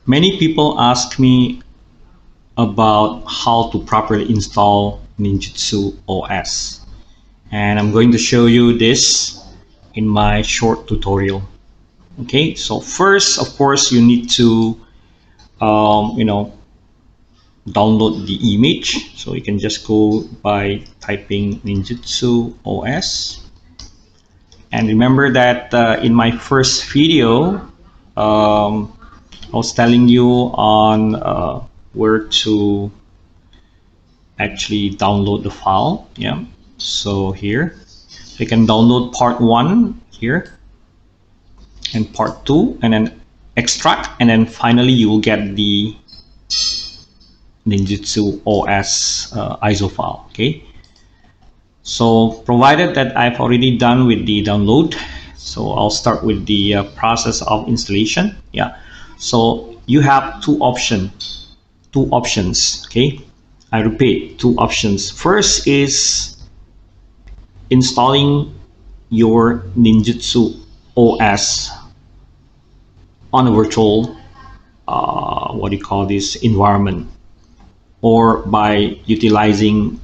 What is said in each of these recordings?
Many people ask me about how to properly install Ninjutsu OS, and I'm going to show you this in my short tutorial. Okay, so first, of course, you need to download the image. So you can just go by typing Ninjutsu OS. And remember that in my first video, I was telling you on where to actually download the file. Yeah, so here you can download part 1 here and part 2, and then extract, and then finally you will get the Ninjutsu OS ISO file. Okay, so provided that I've already done with the download, so I'll start with the process of installation. Yeah, so you have two options. Okay, I repeat, two options. First is installing your Ninjutsu OS on a virtual what do you call this, environment, or by utilizing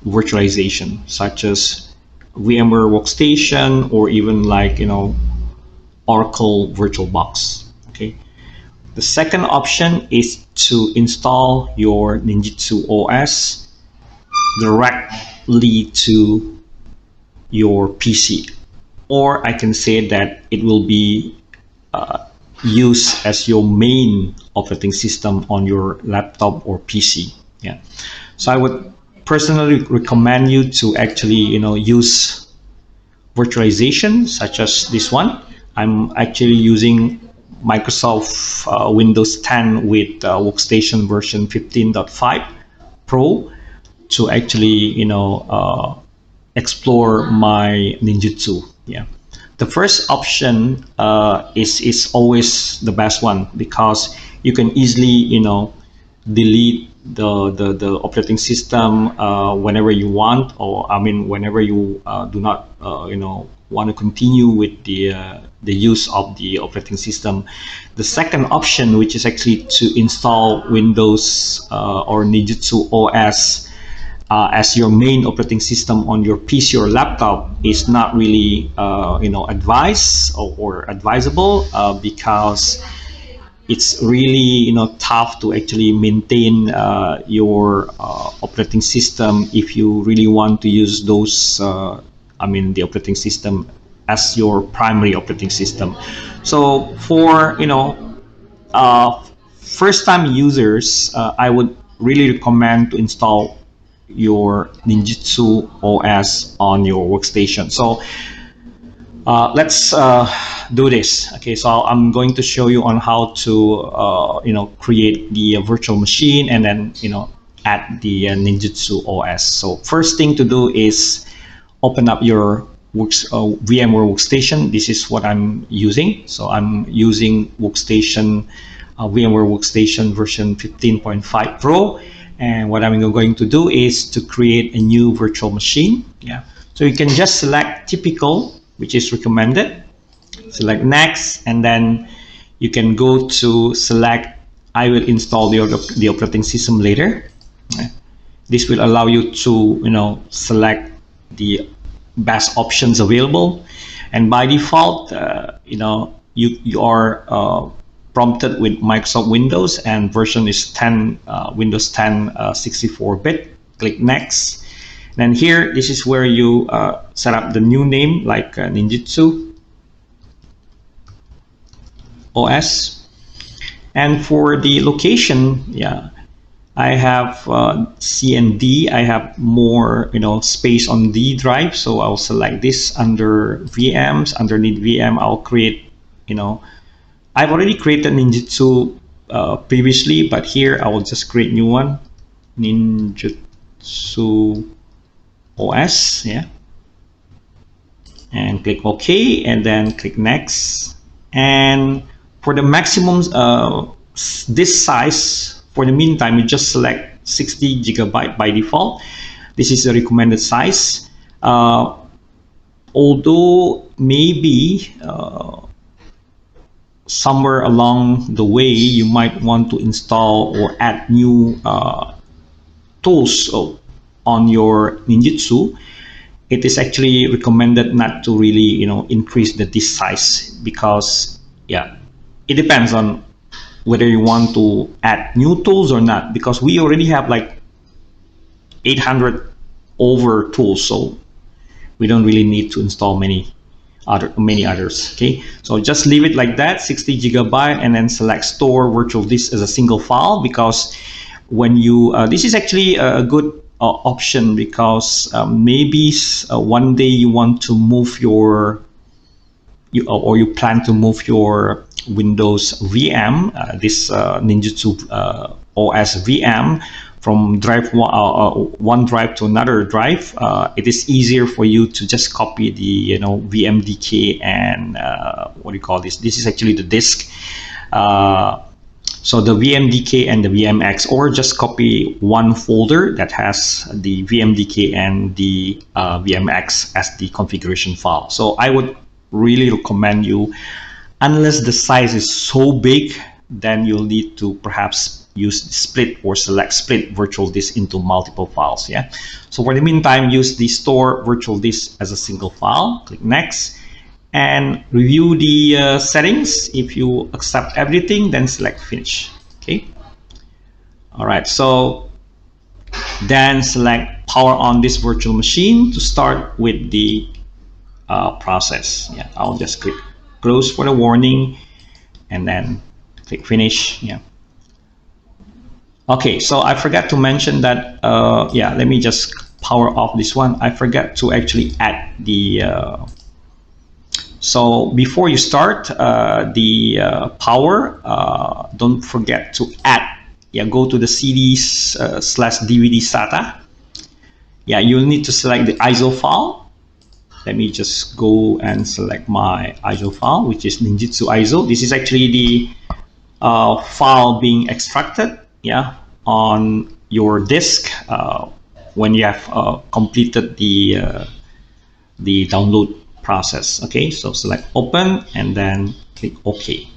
virtualization such as VMware Workstation, or even like Oracle VirtualBox. Okay, the second option is to install your Ninjutsu OS directly to your PC, or I can say that it will be used as your main operating system on your laptop or PC. Yeah, so I would personally recommend you to actually use virtualization such as this one. I'm actually using Microsoft Windows 10 with Workstation version 15.5 Pro to actually explore my Ninjutsu. Yeah, the first option is always the best one, because you can easily delete the operating system whenever you want, or I mean whenever you do not want to continue with the use of the operating system. The second option, which is actually to install Windows or Ninjutsu OS as your main operating system on your PC or laptop, is not really advised or advisable, because it's really tough to actually maintain your operating system if you really want to use those the operating system as your primary operating system. So for first-time users, I would really recommend to install your Ninjutsu OS on your workstation. So let's do this. Okay, so I'm going to show you on how to create the virtual machine and then add the Ninjutsu OS. So first thing to do is open up your VMware Workstation. This is what I'm using. So I'm using Workstation VMware Workstation version 15.5 Pro, and what I'm going to do is to create a new virtual machine. Yeah, so you can just select typical, which is recommended, select next, and then you can go to select I will install the operating system later. This will allow you to select the best options available, and by default you are prompted with Microsoft Windows, and version is 10 Windows 10 64-bit. Click next. Then here, this is where you set up the new name, like Ninjutsu OS. And for the location, yeah, I have C and D. I have more space on D drive, so I'll select this under VMs. Underneath VM, I'll create I've already created Ninjutsu previously, but here I will just create new one, Ninjutsu OS. Yeah, and click OK, and then click next. And for the maximum this size, for the meantime, you just select 60 GB by default. This is the recommended size, although maybe somewhere along the way you might want to install or add new tools on your ninjutsu, it is actually recommended not to really increase the disk size, because yeah, it depends on whether you want to add new tools or not, because we already have like 800 over tools, so we don't really need to install many others. Okay, so just leave it like that, 60 gigabyte, and then select store virtual disk as a single file, because when you this is actually a good option, because maybe one day you want to move your or you plan to move your Windows VM, this Ninjutsu OS VM, from one drive to another drive. It is easier for you to just copy the VMDK and what do you call this? This is actually the disk. So the VMDK and the VMX, or just copy one folder that has the VMDK and the VMX as the configuration file. So I would really recommend you, unless the size is so big, then you'll need to perhaps use split or select split virtual disk into multiple files. Yeah. So for the meantime, use the store virtual disk as a single file. Click next and review the settings. If you accept everything, then select finish. Okay. All right. So then select power on this virtual machine to start with the process. Yeah. I'll just click close for the warning and then click finish. Yeah. Okay, so I forgot to mention that, yeah, let me just power off this one. I forgot to actually add the, so before you start the power, don't forget to add, yeah, go to the CDs / DVD SATA. Yeah, you'll need to select the ISO file. Let me just go and select my ISO file, which is Ninjutsu ISO. This is actually the file being extracted, yeah, on your disk when you have completed the download process. Okay, so select open and then click OK.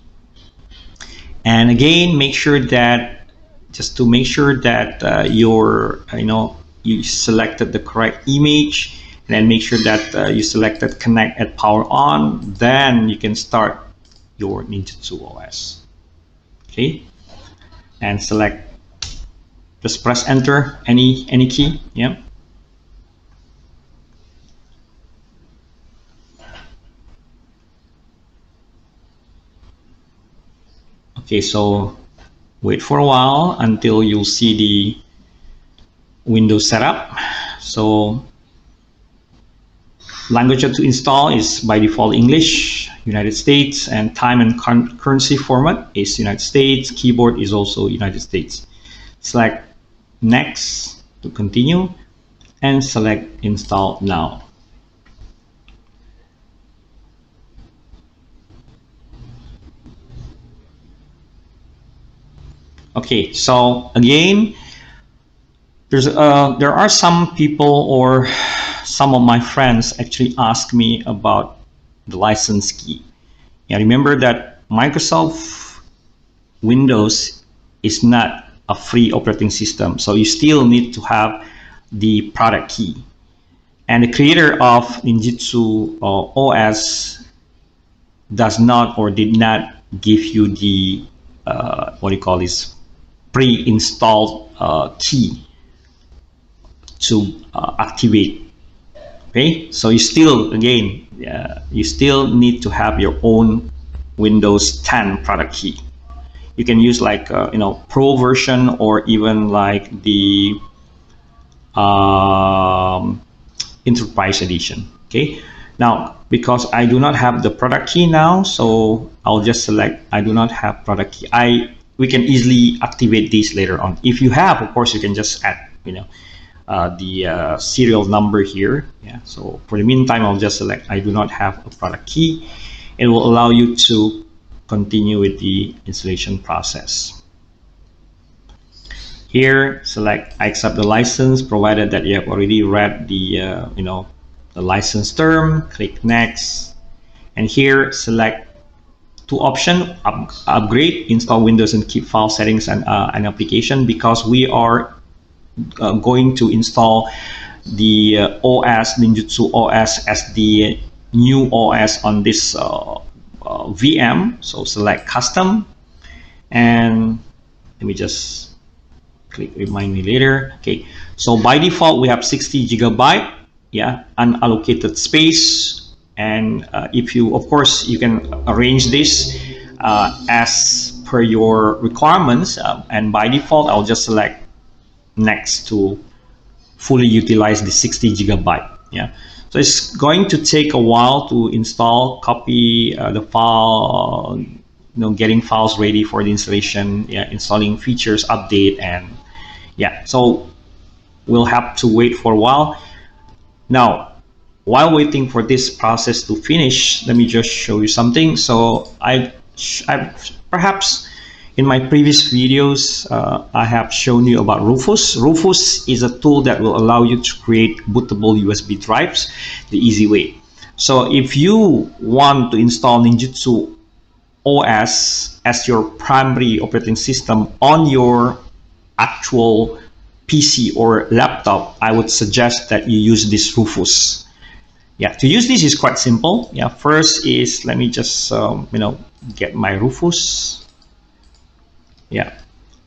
And again, make sure that, just to make sure that you selected the correct image, and then make sure that you selected connect at power on, then you can start your Ninjutsu OS. Okay, and select, just press enter, any key. Yeah. Okay, so wait for a while until you see the Windows setup. So language to install is by default English, United States, and time and currency format is United States. Keyboard is also United States. Select next to continue and select install now. Okay, so again, there are some people, or some of my friends actually ask me about the license key. Yeah, remember that Microsoft Windows is not a free operating system, so you still need to have the product key. And the creator of Ninjutsu OS does not, or did not, give you the what do you call this, pre-installed key to activate. Okay, so you still, again, you still need to have your own Windows 10 product key. You can use like Pro version, or even like the Enterprise edition. Okay, now because I do not have the product key now, so I'll just select I do not have product key. We can easily activate these later on. If you have, of course, you can just add the serial number here. Yeah. So for the meantime, I'll just select I do not have a product key. It will allow you to continue with the installation process. Here, select I accept the license, provided that you have already read the the license term. Click next, and here select two option: upgrade, install Windows, and keep file settings and an application, because we are going to install the OS, Ninjutsu OS, as the new OS on this VM. So select custom, and let me just click remind me later. Okay, so by default we have 60 gigabyte, yeah, unallocated space. And if you, of course, you can arrange this as per your requirements, and by default I'll just select next to fully utilize the 60 gigabyte. Yeah, so it's going to take a while to install, copy the file, getting files ready for the installation, yeah, installing features, update, and yeah, so we'll have to wait for a while. Now, while waiting for this process to finish, let me just show you something. So I perhaps in my previous videos, I have shown you about Rufus. Rufus is a tool that will allow you to create bootable USB drives the easy way. So if you want to install Ninjutsu OS as your primary operating system on your actual PC or laptop, I would suggest that you use this Rufus. Yeah, to use this is quite simple. Yeah, first is, let me just get my Rufus. Yeah,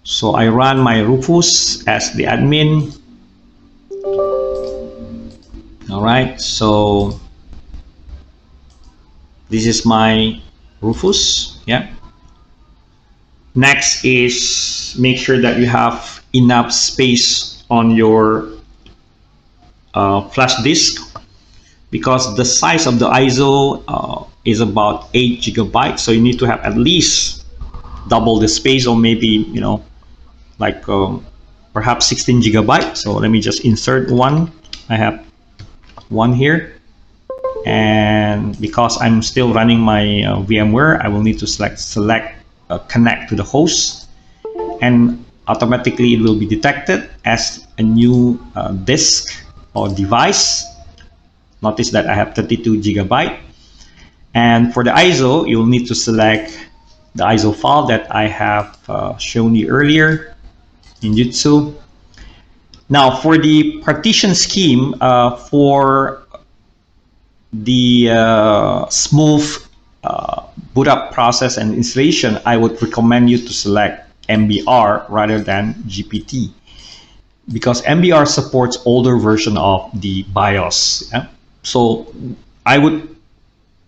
so I run my Rufus as the admin. All right, so this is my Rufus. Yeah. Next is make sure that you have enough space on your flash disk, because the size of the ISO is about 8 gigabytes. So you need to have at least double the space, or maybe like perhaps 16 gigabytes. So let me just insert one. I have one here, and because I'm still running my VMware, I will need to select connect to the host, and automatically it will be detected as a new disk or device. Notice that I have 32 gigabyte, and for the ISO you'll need to select the ISO file that I have shown you earlier, Ninjutsu. Now for the partition scheme, for the smooth boot up process and installation, I would recommend you to select MBR rather than GPT, because MBR supports older version of the BIOS. Yeah? So I would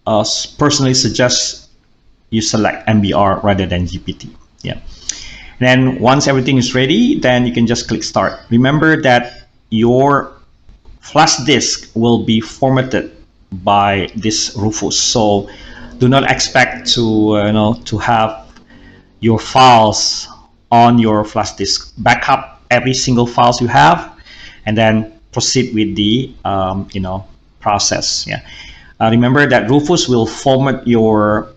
personally suggest you select MBR rather than GPT. Yeah. And then once everything is ready, then you can just click start. Remember that your flash disk will be formatted by this Rufus, so do not expect to to have your files on your flash disk. Backup every single files you have, and then proceed with the process. Yeah. Remember that Rufus will format your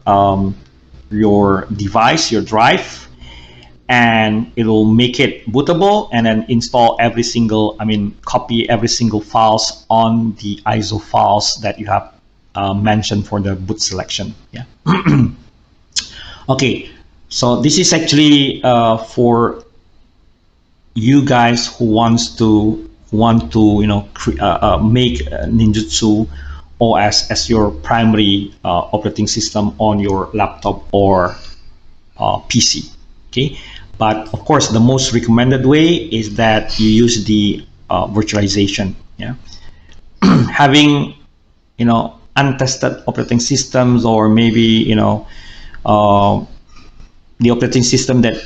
device, your drive, and it will make it bootable, and then install every single, copy every single files on the ISO files that you have mentioned for the boot selection. Yeah. Okay, so this is actually for you guys who want to make Ninjutsu OS as your primary operating system on your laptop or PC. Okay, but of course the most recommended way is that you use the virtualization. Yeah, having untested operating systems, or maybe the operating system that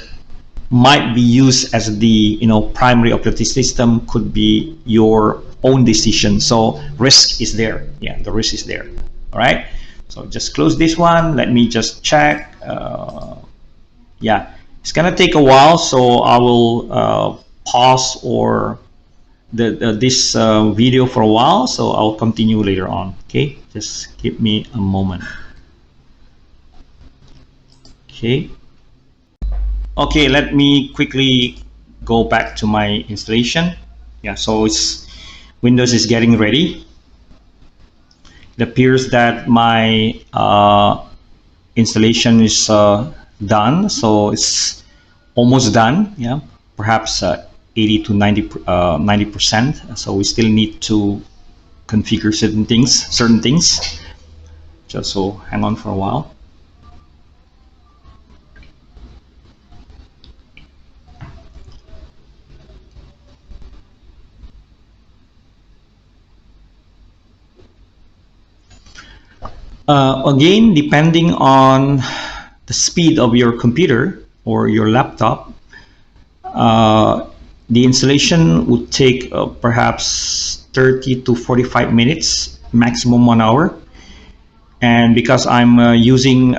might be used as the primary operating system could be your own decision. So risk is there. Yeah, the risk is there. All right, so just close this one. Let me just check. Yeah, it's gonna take a while, so I will pause or this video for a while, so I'll continue later on. Okay, just give me a moment. Okay, let me quickly go back to my installation. Yeah, so Windows is getting ready. It appears that my installation is done, so it's almost done. Yeah, perhaps 80 to 90%. So we still need to configure certain things. Just so hang on for a while. Again, depending on the speed of your computer or your laptop, uh, the installation would take perhaps 30 to 45 minutes, maximum 1 hour. And because I'm using,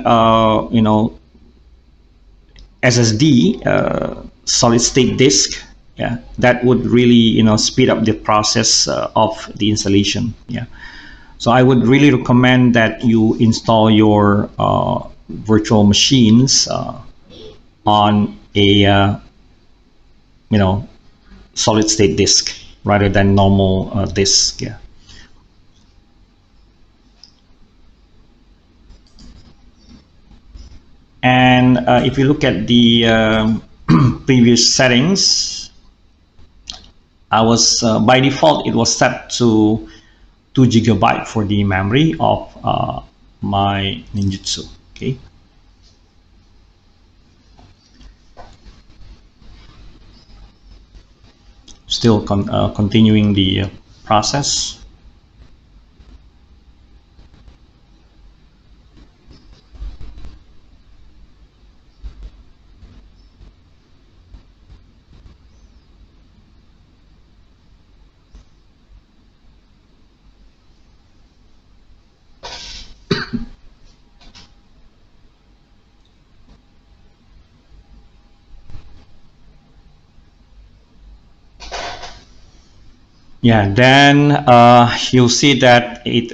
SSD, solid state disk, yeah, that would really, speed up the process of the installation. Yeah. So I would really recommend that you install your virtual machines on a solid state disk rather than normal disk. Yeah. And if you look at the previous settings, I was by default it was set to 2 GB for the memory of my Ninjutsu. Okay. Still continuing the process. Yeah, then you'll see that it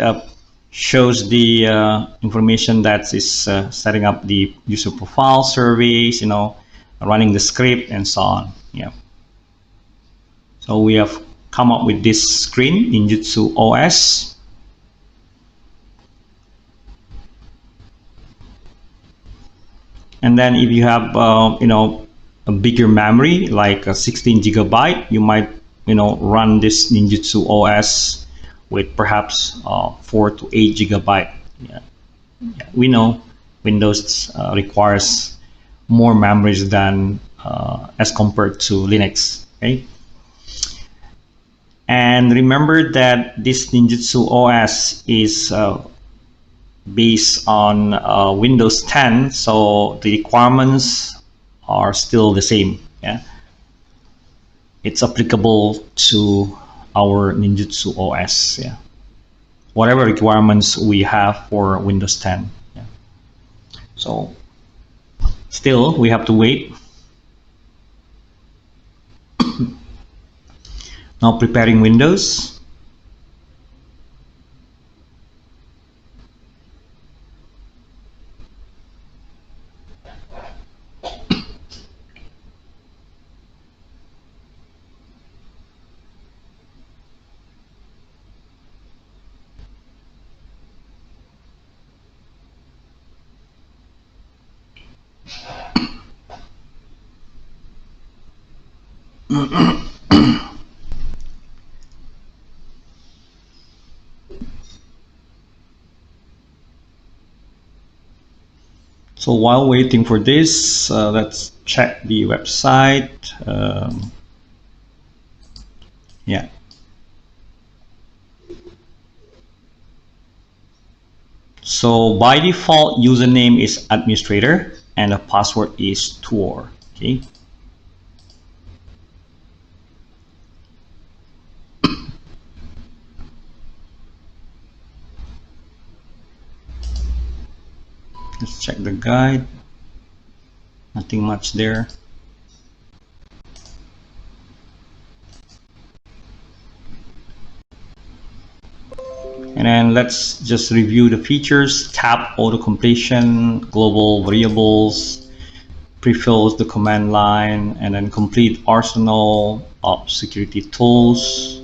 shows the information that is setting up the user profile surveys, running the script and so on. Yeah. So we have come up with this screen, Ninjutsu OS. And then if you have, a bigger memory, like a 16 GB, you might, run this Ninjutsu OS with perhaps 4 to 8 GB. Yeah. Yeah. We know Windows requires more memories than as compared to Linux. Okay. And remember that this Ninjutsu OS is based on Windows 10, so the requirements are still the same. Yeah, it's applicable to our Ninjutsu OS. Yeah, whatever requirements we have for Windows 10. Yeah. So still we have to wait. Now preparing Windows. So while waiting for this, let's check the website. Yeah. So by default, username is administrator and the password is tour. Okay. Let's check the guide. Nothing much there. And then let's just review the features. Tap auto completion, global variables, pre-fills the command line, and then complete arsenal of security tools,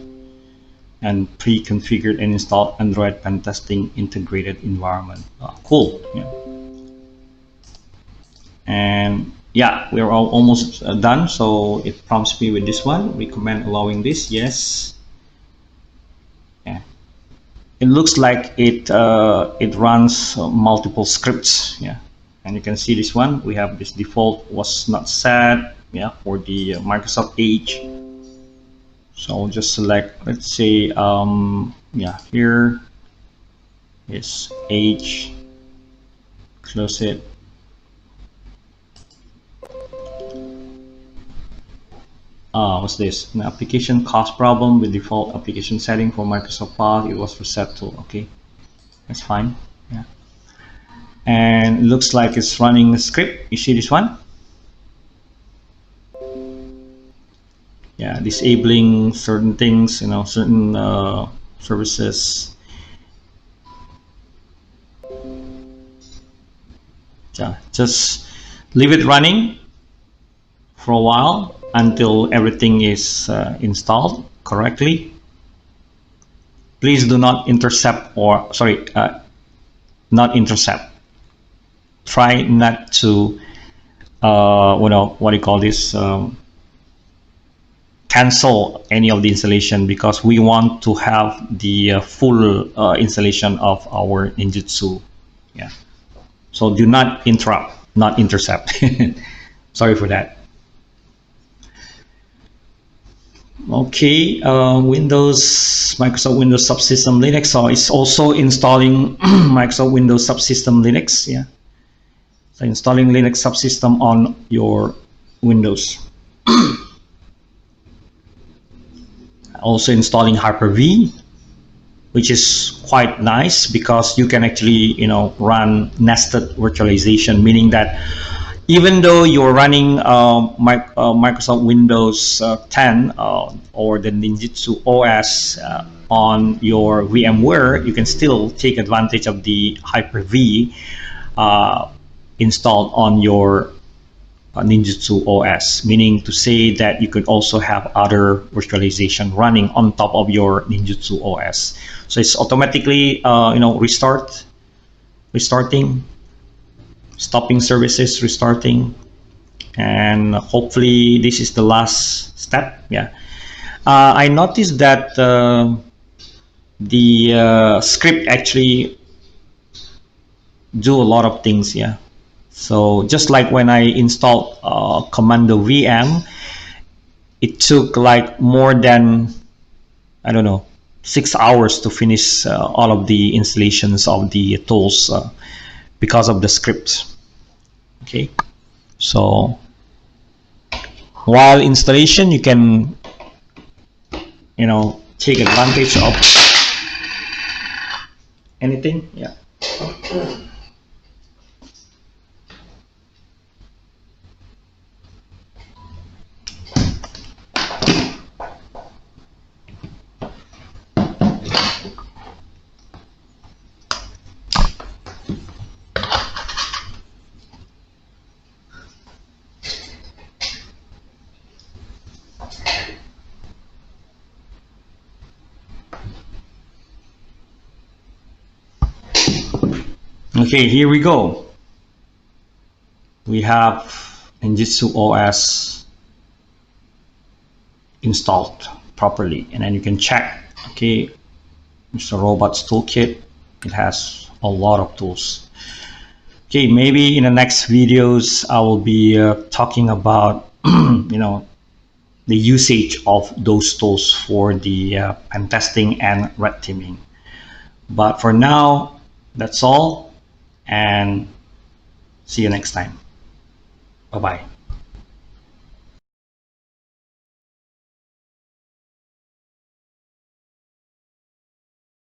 and pre-configured and installed Android pen testing integrated environment. Cool. Yeah. And yeah, we're all almost done. So it prompts me with this one, recommend allowing this. Yes. Yeah. It looks like it runs multiple scripts. Yeah. And you can see this one, we have this default was not set, yeah, for the Microsoft Edge. So I'll just select, let's say, yeah, here is Edge, close it. What's this? An application cost problem with default application setting for Microsoft Path. It was reset to, okay, that's fine. Yeah. And it looks like it's running a script. You see this one? Yeah, disabling certain things, you know, certain services. Yeah, just leave it running for a while until everything is installed correctly. Please do not intercept, or sorry, not intercept. Try not to, what do you call this? Cancel any of the installation, because we want to have the full installation of our Ninjutsu. Yeah. So do not interrupt, not intercept. Sorry for that. Okay, Microsoft Windows Subsystem Linux. So it's also installing Microsoft Windows Subsystem Linux. Yeah. So installing Linux subsystem on your Windows. Also installing Hyper-V, which is quite nice because you can actually, you know, run nested virtualization, meaning that even though you're running Microsoft Windows 10 or the Ninjutsu OS on your VMware, you can still take advantage of the Hyper-V installed on your Ninjutsu OS, meaning to say that you could also have other virtualization running on top of your Ninjutsu OS. So it's automatically, you know, restarting, stopping services, restarting, and hopefully this is the last step. Yeah, I noticed that the script actually do a lot of things. Yeah. So just like when I installed Commando VM, it took like more than, I don't know, 6 hours to finish all of the installations of the tools because of the scripts. Okay, so while installation, you can, you know, take advantage of anything. Yeah. Okay, here we go. We have Ninjutsu OS installed properly, and then you can check. Okay, Mr. Robot's toolkit, it has a lot of tools. Okay, maybe in the next videos I will be talking about you know, the usage of those tools for the pen testing and red teaming. But for now, that's all, and see you next time. Bye bye.